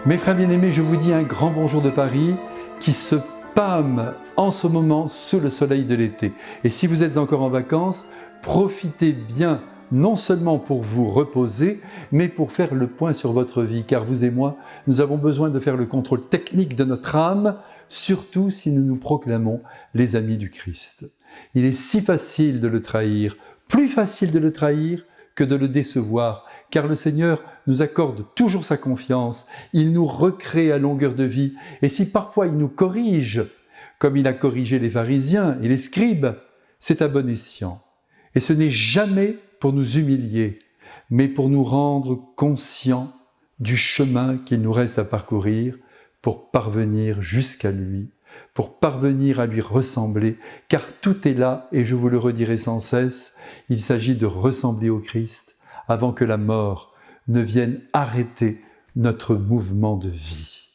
Mes frères bien-aimés, je vous dis un grand bonjour de Paris qui se pâme en ce moment sous le soleil de l'été. Et si vous êtes encore en vacances, profitez bien, non seulement pour vous reposer, mais pour faire le point sur votre vie. Car vous et moi, nous avons besoin de faire le contrôle technique de notre âme, surtout si nous nous proclamons les amis du Christ. Il est si facile de le trahir, plus facile de le trahir que de le décevoir, car le Seigneur nous accorde toujours sa confiance, il nous recrée à longueur de vie, et si parfois il nous corrige, comme il a corrigé les pharisiens et les scribes, c'est à bon escient. Et ce n'est jamais pour nous humilier, mais pour nous rendre conscients du chemin qu'il nous reste à parcourir pour parvenir jusqu'à lui, pour parvenir à lui ressembler, car tout est là, et je vous le redirai sans cesse, il s'agit de ressembler au Christ avant que la mort ne vienne arrêter notre mouvement de vie.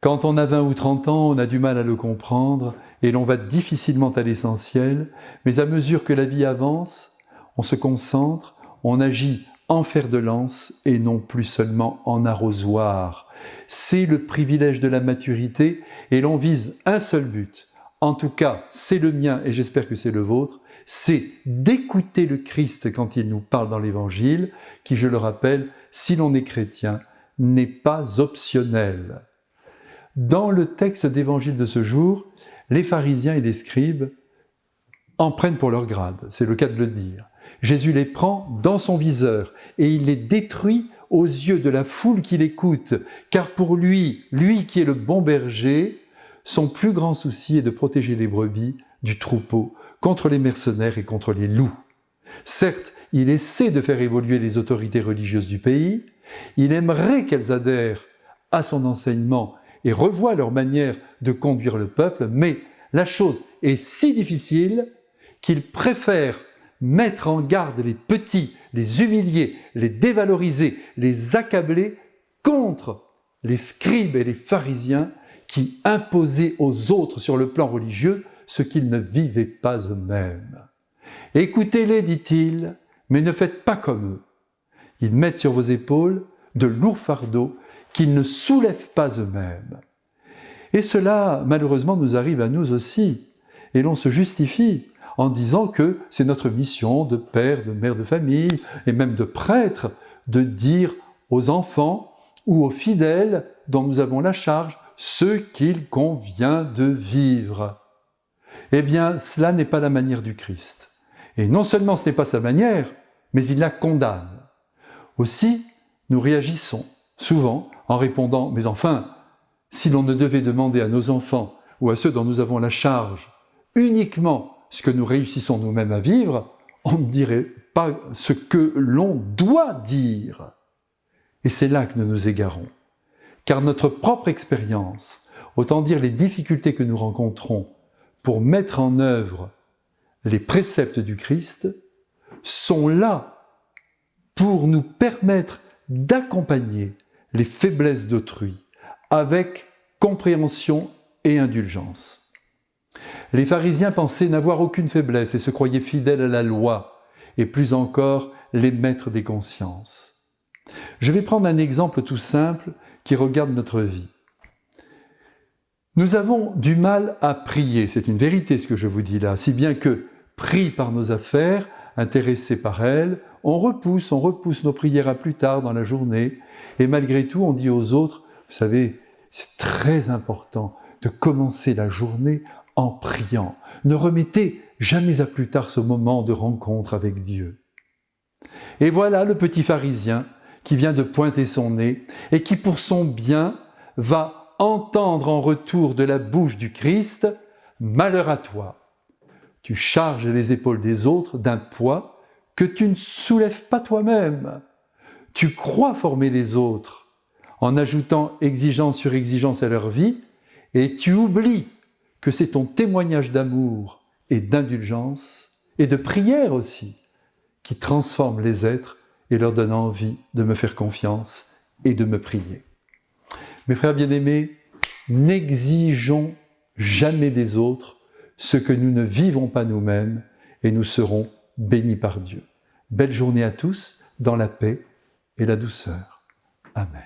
Quand on a 20 ou 30 ans, on a du mal à le comprendre et l'on va difficilement à l'essentiel, mais à mesure que la vie avance, on se concentre, on agit en fer de lance et non plus seulement en arrosoir. C'est le privilège de la maturité et l'on vise un seul but. En tout cas, c'est le mien et j'espère que c'est le vôtre, c'est d'écouter le Christ quand il nous parle dans l'Évangile, qui, je le rappelle, si l'on est chrétien, n'est pas optionnel. Dans le texte d'Évangile de ce jour, les pharisiens et les scribes en prennent pour leur grade, c'est le cas de le dire. Jésus les prend dans son viseur et il les détruit aux yeux de la foule qui l'écoute, car pour lui qui est le bon berger, son plus grand souci est de protéger les brebis du troupeau contre les mercenaires et contre les loups. Certes, il essaie de faire évoluer les autorités religieuses du pays, il aimerait qu'elles adhèrent à son enseignement et revoient leur manière de conduire le peuple, mais la chose est si difficile qu'il préfère mettre en garde les petits, les humilier, les dévaloriser, les accabler contre les scribes et les pharisiens qui imposaient aux autres sur le plan religieux ce qu'ils ne vivaient pas eux-mêmes. Écoutez-les, dit-il, mais ne faites pas comme eux. Ils mettent sur vos épaules de lourds fardeaux qu'ils ne soulèvent pas eux-mêmes. Et cela, malheureusement, nous arrive à nous aussi. Et l'on se justifie en disant que c'est notre mission de père, de mère de famille et même de prêtre de dire aux enfants ou aux fidèles dont nous avons la charge ce qu'il convient de vivre. Eh bien, cela n'est pas la manière du Christ. Et non seulement ce n'est pas sa manière, mais il la condamne. Aussi, nous réagissons souvent en répondant « Mais enfin, si l'on ne devait demander à nos enfants ou à ceux dont nous avons la charge uniquement ce que nous réussissons nous-mêmes à vivre, on ne dirait pas ce que l'on doit dire. » Et c'est là que nous nous égarons. Car notre propre expérience, autant dire les difficultés que nous rencontrons pour mettre en œuvre les préceptes du Christ, sont là pour nous permettre d'accompagner les faiblesses d'autrui avec compréhension et indulgence. Les pharisiens pensaient n'avoir aucune faiblesse et se croyaient fidèles à la loi, et plus encore les maîtres des consciences. Je vais prendre un exemple tout simple qui regarde notre vie. Nous avons du mal à prier, c'est une vérité ce que je vous dis là, si bien que, pris par nos affaires, intéressés par elles, on repousse nos prières à plus tard dans la journée, et malgré tout on dit aux autres, vous savez, c'est très important de commencer la journée en priant. Ne remettez jamais à plus tard ce moment de rencontre avec Dieu. Et voilà le petit pharisien qui vient de pointer son nez et qui pour son bien va entendre en retour de la bouche du Christ « Malheur à toi, tu charges les épaules des autres d'un poids que tu ne soulèves pas toi-même. Tu crois former les autres en ajoutant exigence sur exigence à leur vie et tu oublies que c'est ton témoignage d'amour et d'indulgence et de prière aussi qui transforme les êtres et leur donne envie de me faire confiance et de me prier. » Mes frères bien-aimés, n'exigeons jamais des autres ce que nous ne vivons pas nous-mêmes et nous serons bénis par Dieu. Belle journée à tous, dans la paix et la douceur. Amen.